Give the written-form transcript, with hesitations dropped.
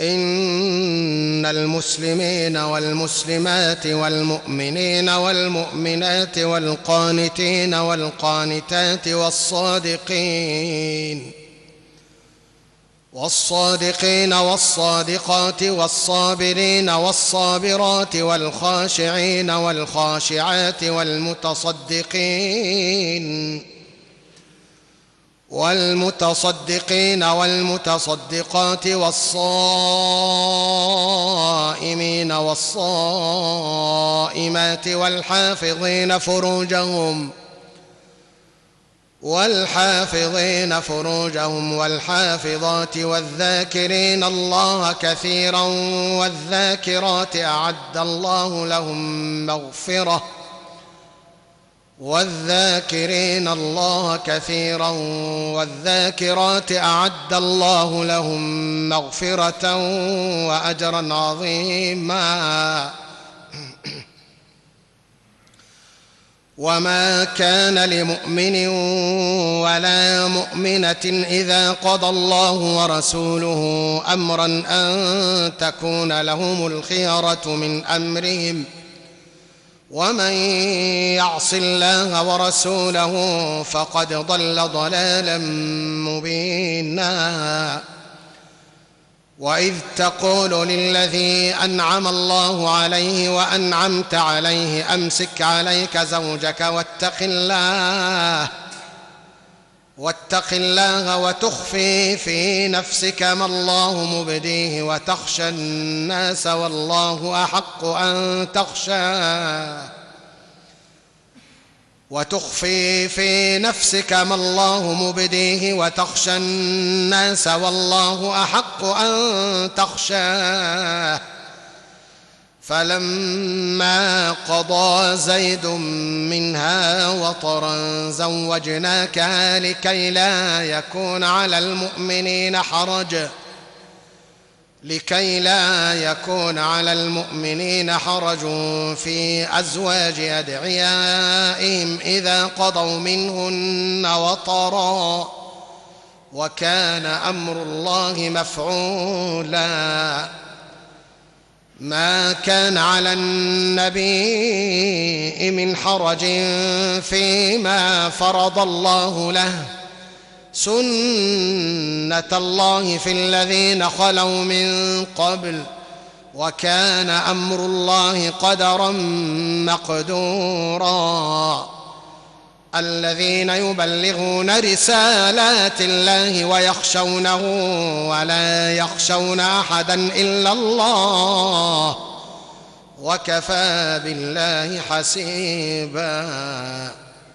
إن المسلمين والمسلمات والمؤمنين والمؤمنات والقانتين والقانتات والصادقين والصادقات والصابرين والصابرات والخاشعين والخاشعات والمتصدقين والمتصدقات والصائمين والصائمات والحافظين فروجهم والحافظات والذاكرين الله كثيرا والذاكرات أعد الله لهم مغفرة والذاكرين الله كثيرا والذاكرات أعد الله لهم مغفرة وأجرا عظيما. وما كان لمؤمن ولا مؤمنة إذا قضى الله ورسوله أمرا أن تكون لهم الخيرة من أمرهم ومن يعص الله ورسوله فقد ضل ضلالا مبينا. وإذ تقول للذي أنعم الله عليه وأنعمت عليه أمسك عليك زوجك واتق الله وتخفي في نفسك ما الله مبديه وتخشى الناس والله أحق أن تخشاه وتخفي في نفسك ما الله مبديه وتخشى الناس والله أحق أن تخشاه. فلما قضى زيد منها وطرا زوجناكها لكي لا يكون على المؤمنين حرج في أزواج أدعيائهم إذا قضوا منهن وطرا وكان أمر الله مفعولا. ما كان على النبي من حرج فيما فرض الله له سنة الله في الذين خلوا من قبل وكان أمر الله قدرا مقدورا. الذين يبلغون رسالات الله ويخشونه ولا يخشون أحدا إلا الله وكفى بالله حسيبا.